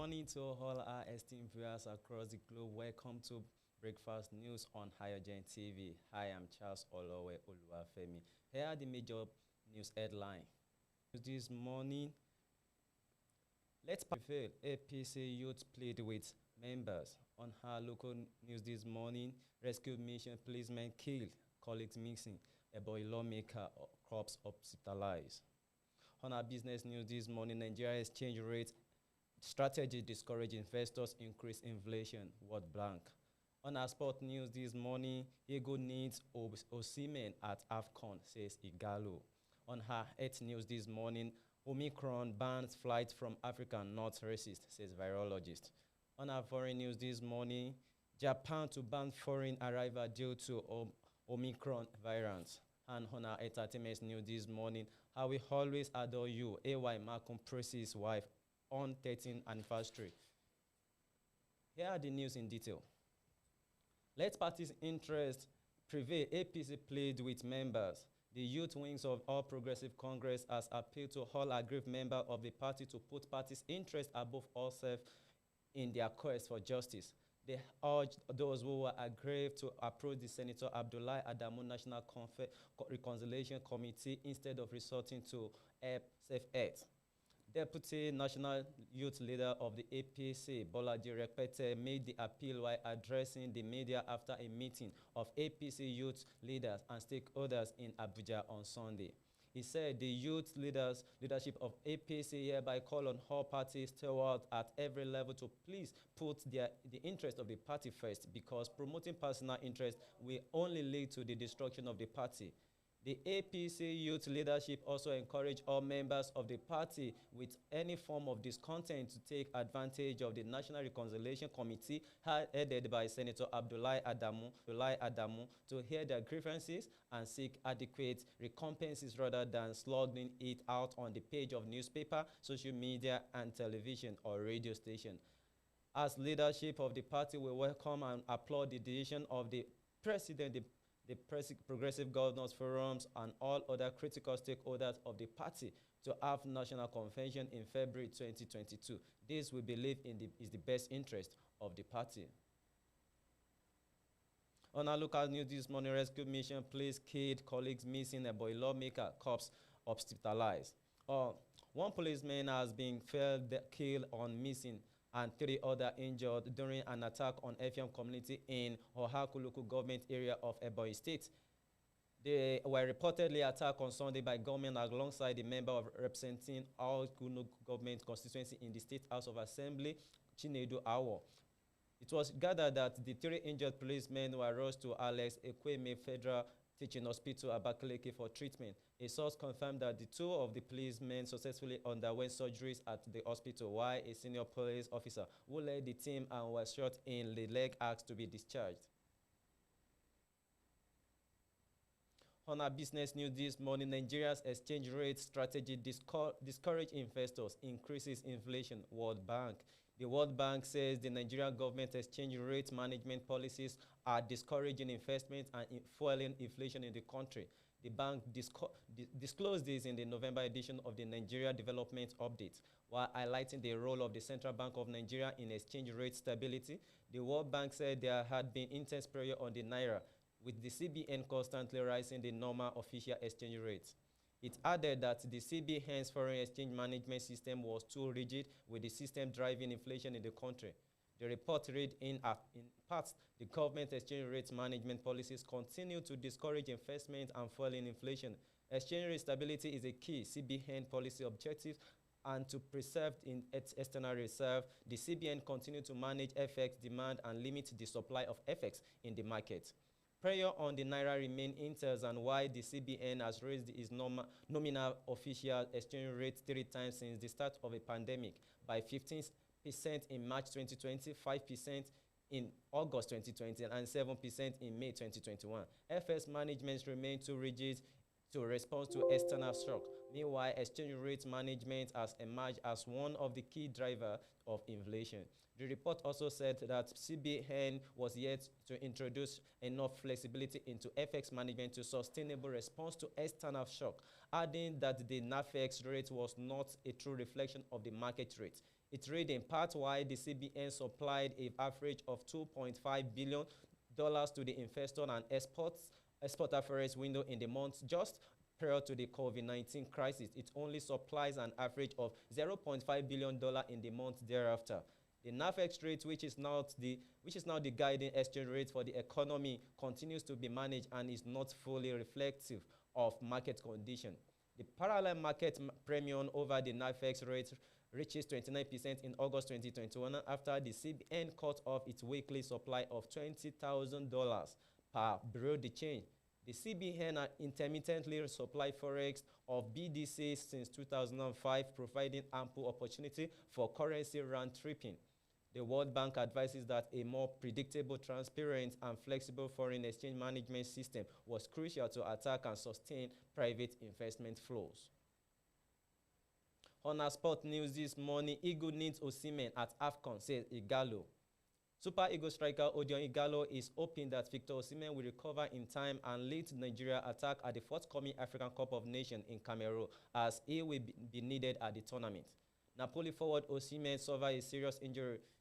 morning to all our esteemed viewers across the globe. Welcome to Breakfast News on AYOGEN TV. Hi, I'm Charles Olowe Oluwafemi. Here are the major news headlines. This morning, let's prevail. APC youth plead with members. On our local news this morning, rescue mission policemen killed, colleagues missing, a boy lawmaker, crops hospitalized. On our business news this morning, Nigeria exchange rate strategy discourage investors, increase inflation, World Bank. On our sport news this morning, Ego needs Osimhen at AFCON, says Igalo. On her health news this morning, Omicron bans flights from Africa, not racist, says virologist. On our foreign news this morning, Japan to ban foreign arrival due to Omicron variant. And on our entertainment news this morning, I will always adore you. AY Malcolm presses his wife on 13th anniversary. Here are the news in detail. Let parties' interest prevail. APC plead with members. The youth wings of All Progressive Congress has appealed to all aggrieved members of the party to put party's interest above all self in their quest for justice. They urged those who were aggrieved to approach the Senator Abdullahi Adamu National Reconciliation Committee instead of resorting to self-hate. Deputy National Youth Leader of the APC, Bolaji Repete, made the appeal while addressing the media after a meeting of APC youth leaders and stakeholders in Abuja on Sunday. He said the youth leadership of APC hereby call on all parties stewards at every level to please put the interest of the party first, because promoting personal interest will only lead to the destruction of the party. The APC youth leadership also encouraged all members of the party with any form of discontent to take advantage of the National Reconciliation Committee headed by Senator Abdullahi Adamu to hear their grievances and seek adequate recompenses rather than slugging it out on the page of newspaper, social media, and television or radio station. As leadership of the party, we welcome and applaud the decision of the President, the Progressive Governors Forums, and all other critical stakeholders of the party to have national convention in February 2022. This we believe is the best interest of the party. On our local news this morning, rescue mission police killed, colleagues missing, a boy lawmaker, cops hospitalized. One policeman has been killed or missing, and 3 others injured during an attack on Effiam community in Ohaku local government area of Ebonyi State. They were reportedly attacked on Sunday by gunmen alongside the member of representing Ohaku government constituency in the State House of Assembly, Chinedu Awo. It was gathered that the 3 injured policemen were rushed to Alex Ekweme Federal Teaching Hospital, Abakaliki, for treatment. A source confirmed that the 2 of the policemen successfully underwent surgeries at the hospital, while a senior police officer who led the team and was shot in the leg asked to be discharged. On our business news this morning, Nigeria's exchange rate strategy discourages investors, increases inflation, World Bank. The World Bank says the Nigerian government exchange rate management policies are discouraging investment and fueling inflation in the country. The bank disclosed this in the November edition of the Nigeria Development Update. While highlighting the role of the Central Bank of Nigeria in exchange rate stability, the World Bank said there had been intense pressure on the Naira, with the CBN constantly rising the normal official exchange rate. It added that the CBN's foreign exchange management system was too rigid, with the system driving inflation in the country. The report read in part, the government exchange rate management policies continue to discourage investment and fueling inflation. Exchange rate stability is a key CBN policy objective, and to preserve its external reserve, the CBN continue to manage FX demand and limit the supply of FX in the market. Pressure on the Naira remain intense, and why the CBN has raised its nominal official exchange rate 3 times since the start of a pandemic, by 15% in March 2020, 5% in August 2020, and 7% in May 2021. FX management remains too rigid to respond to external shock. Meanwhile, exchange rate management has emerged as one of the key drivers of inflation. The report also said that CBN was yet to introduce enough flexibility into FX management to sustainable response to external shock, adding that the NAFEX rate was not a true reflection of the market rate. It read in part why the CBN supplied an average of $2.5 billion to the investor and export affairs window in the month just prior to the COVID-19 crisis. It only supplies an average of $0.5 billion in the month thereafter. The NAFEX rate, which is now the guiding exchange rate for the economy, continues to be managed and is not fully reflective of market condition. The parallel market premium over the NAFEX rate reaches 29% in August 2021 after the CBN cut off its weekly supply of $20,000 per bureau de change. The CBN intermittently supplied forex of BDC since 2005, providing ample opportunity for currency round-tripping. The World Bank advises that a more predictable, transparent, and flexible foreign exchange management system was crucial to attack and sustain private investment flows. On our sport news this morning, Eagle needs Osimhen at AFCON, says Igalo. Super Eagles striker Odion Igalo is hoping that Victor Osimhen will recover in time and lead Nigeria attack at the forthcoming African Cup of Nations in Cameroon, as he will be needed at the tournament. Napoli forward Osimhen suffered a serious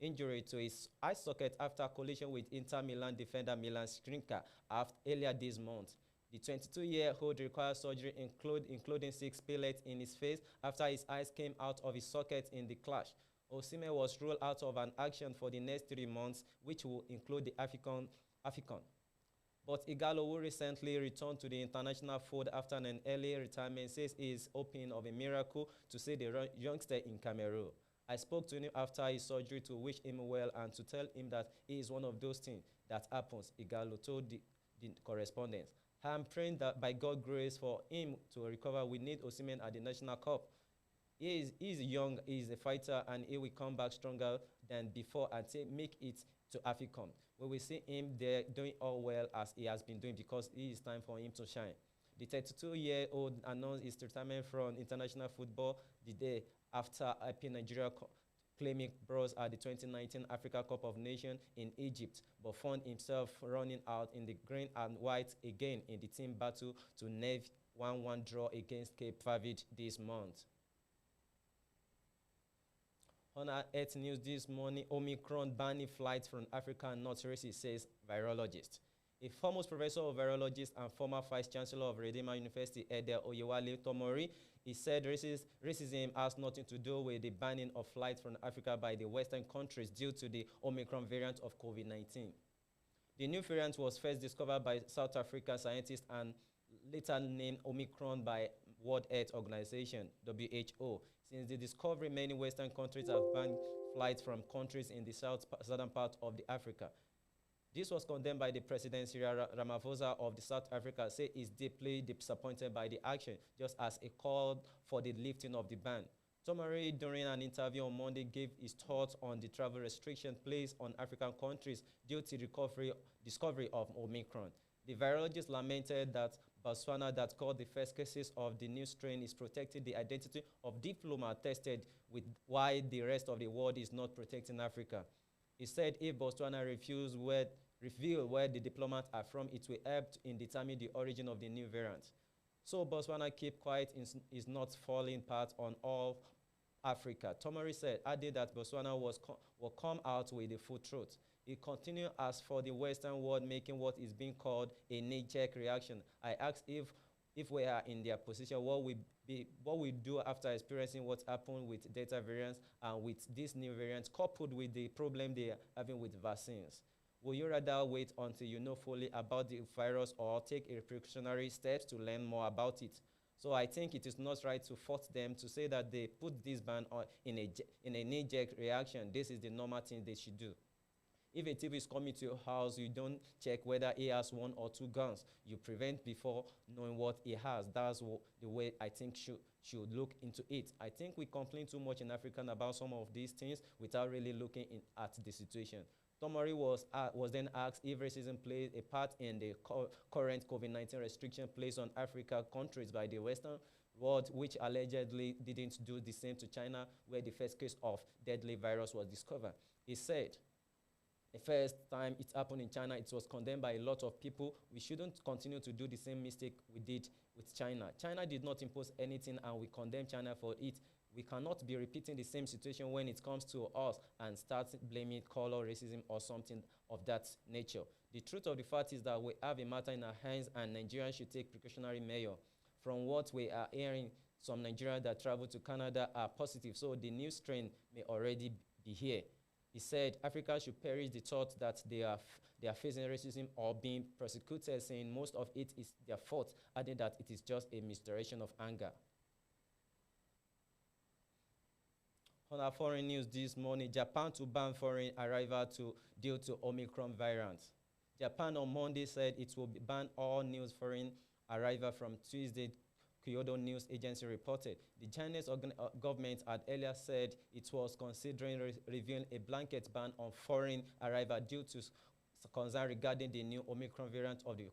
injury to his eye socket after collision with Inter Milan defender Milan Skriniar earlier this month. The 22-year-old required surgery including 6 pellets in his face after his eyes came out of his socket in the clash. Osimhen was ruled out of an action for the next 3 months, which will include the AFCON. But Igalo, who recently returned to the international fold after an early retirement, says he is hoping of a miracle to see the youngster in Cameroon. I spoke to him after his surgery to wish him well and to tell him that he is one of those things that happens, Igalo told the correspondent. I am praying that by God's grace for him to recover. We need Osimhen at the National Cup. He is young, he is a fighter, and he will come back stronger than before and make it to AFCON. We will see him there doing all well as he has been doing, because it is time for him to shine. The 32-year-old announced his retirement from international football the day after IP Nigeria claiming bronze at the 2019 Africa Cup of Nations in Egypt, but found himself running out in the green and white again in the team battle to nave 1-1 draw against Cape Verde this month. On our Earth News this morning, Omicron banning flights from Africa and North races, says virologist. A foremost professor of virologist and former vice-chancellor of Redeemer University, Ede Oyewale Tomori, he said racism has nothing to do with the banning of flights from Africa by the Western countries due to the Omicron variant of COVID-19. The new variant was first discovered by South African scientists and later named Omicron by World Health Organization, WHO. Since the discovery, many Western countries have banned flights from countries in the southern part of the Africa. This was condemned by the President Cyril Ramaphosa of the South Africa, say is deeply disappointed by the action, just as a call for the lifting of the ban. Tomori, during an interview on Monday, gave his thoughts on the travel restriction placed on African countries due to the discovery of Omicron. The virologist lamented that Botswana, that called the first cases of the new strain, is protecting the identity of diplomats tested, with why the rest of the world is not protecting Africa. He said if Botswana reveal where the diplomats are from, it will help in determining the origin of the new variant. So Botswana keep quiet is not falling apart on all Africa. Tomori said, added that Botswana will come out with the full truth. He continued, as for the Western world making what is being called a knee-jerk reaction, I asked if we are in their position, what we do after experiencing what happened with Delta variants and with this new variant, coupled with the problem they are having with vaccines. Will you rather wait until you know fully about the virus or take a precautionary steps to learn more about it? So I think it is not right to force them to say that they put this ban on in a knee-jerk reaction. This is the normal thing they should do. If a thief is coming to your house, you don't check whether he has 1 or 2 guns. You prevent before knowing what he has. That's the way I think should look into it. I think we complain too much in Africa about some of these things without really looking at the situation. Tomori was then asked if racism plays a part in the current COVID-19 restriction placed on African countries by the Western world, which allegedly didn't do the same to China, where the first case of deadly virus was discovered. He said, the first time it happened in China, it was condemned by a lot of people. We shouldn't continue to do the same mistake we did with China. China did not impose anything, and we condemn China for it. We cannot be repeating the same situation when it comes to us and start blaming color, racism, or something of that nature. The truth of the fact is that we have a matter in our hands, and Nigerians should take precautionary measure. From what we are hearing, some Nigerians that travel to Canada are positive, so the new strain may already be here. He said Africa should perish the thought that they are facing racism or being persecuted, saying most of it is their fault, adding that it is just a misdirection of anger. On our foreign news this morning, Japan to ban foreign arrival due to Omicron variant. Japan on Monday said it will ban all new foreign arrival from Tuesday, Kyodo News Agency reported. The Chinese government had earlier said it was considering reviewing a blanket ban on foreign arrival due to concern regarding the new Omicron variant of the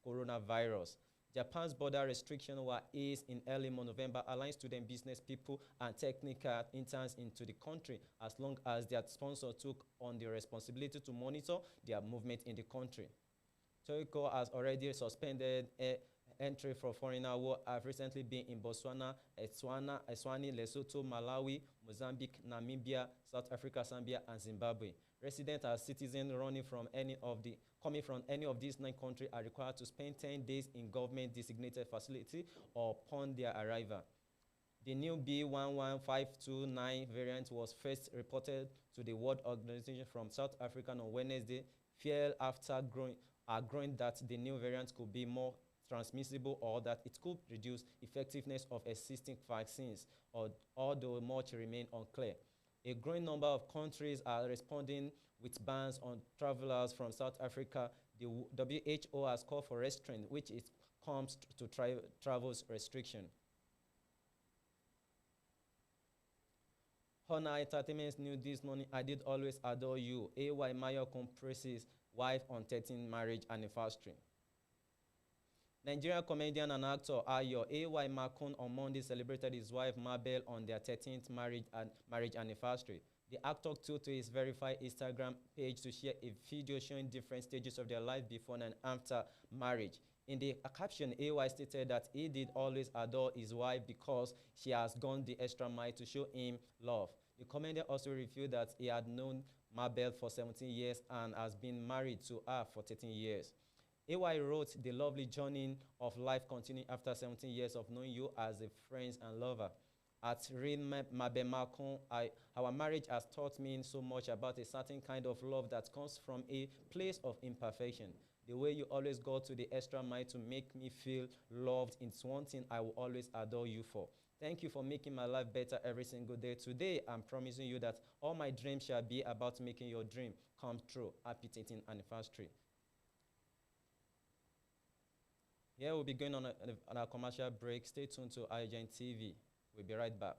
coronavirus. Japan's border restrictions were eased in early November, allowing student business people and technical interns into the country as long as their sponsor took on the responsibility to monitor their movement in the country. Tokyo has already suspended entry for foreigners who have recently been in Botswana, Eswatini, Lesotho, Malawi, Mozambique, Namibia, South Africa, Zambia, and Zimbabwe. Residents and citizens coming from any of these 9 countries are required to spend 10 days in government-designated facility upon their arrival. The new B11529 variant was first reported to the World Organization from South Africa on Wednesday. Fear after growing that the new variant could be more transmissible or that it could reduce effectiveness of existing vaccines, although much remain unclear. A growing number of countries are responding with bans on travelers from South Africa. The WHO has called for restraint, which it comes to travel restriction. On our entertainment news this morning, I Did Always Adore You. AY Mayo compresses wife on 13th marriage anniversary. Nigerian comedian and actor Ayo AY Makun on Monday celebrated his wife Mabel on their 13th marriage anniversary. The actor took to his verified Instagram page to share a video showing different stages of their life before and after marriage. In the caption, AY stated that he did always adore his wife because she has gone the extra mile to show him love. The comedian also revealed that he had known Mabel for 17 years and has been married to her for 13 years. AY wrote, "The lovely journey of life continuing after 17 years of knowing you as a friend and lover. At Real Mabel Makun, our marriage has taught me so much about a certain kind of love that comes from a place of imperfection. The way you always go to the extra mile to make me feel loved is one thing I will always adore you for. Thank you for making my life better every single day. Today, I'm promising you that all my dreams shall be about making your dream come true. Happy 13th anniversary." Here we'll be going on a commercial break. Stay tuned to AYOGEN TV. We'll be right back.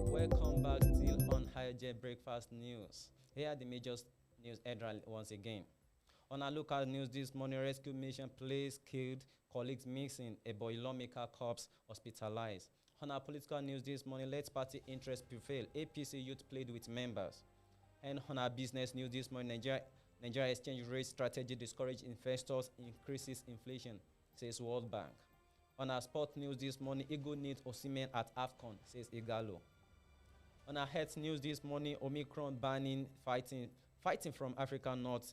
Welcome back still on AYOGEN Breakfast News. Here are the major news headlines once again. On our local news this morning, rescue mission police killed, colleagues missing, a boy lawmaker corpse hospitalized. On our political news this morning, let party interest prevail. APC youth played with members. And on our business news this morning, Nigeria exchange rate strategy discourage investors, increases inflation, says World Bank. On our sport news this morning, Eagle needs Osimhen at AFCON, says Igalo. On our health news this morning, Omicron banning fighting from Africa not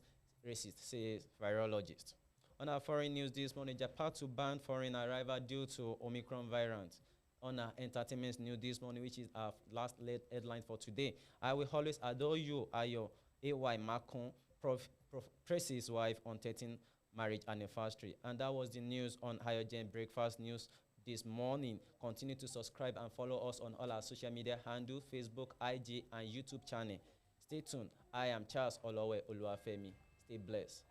racist, says virologist. On our foreign news this morning, Japan to ban foreign arrival due to Omicron variant. On our entertainment news this morning, which is our last headline for today, I will always adore you, Ayo AY Makun presses his wife on 13th marriage anniversary. And that was the news on AYOGEN Breakfast News this morning. Continue to subscribe and follow us on all our social media handle, Facebook, IG, and YouTube channel. Stay tuned. I am Charles Olowe Oluwafemi. Stay blessed.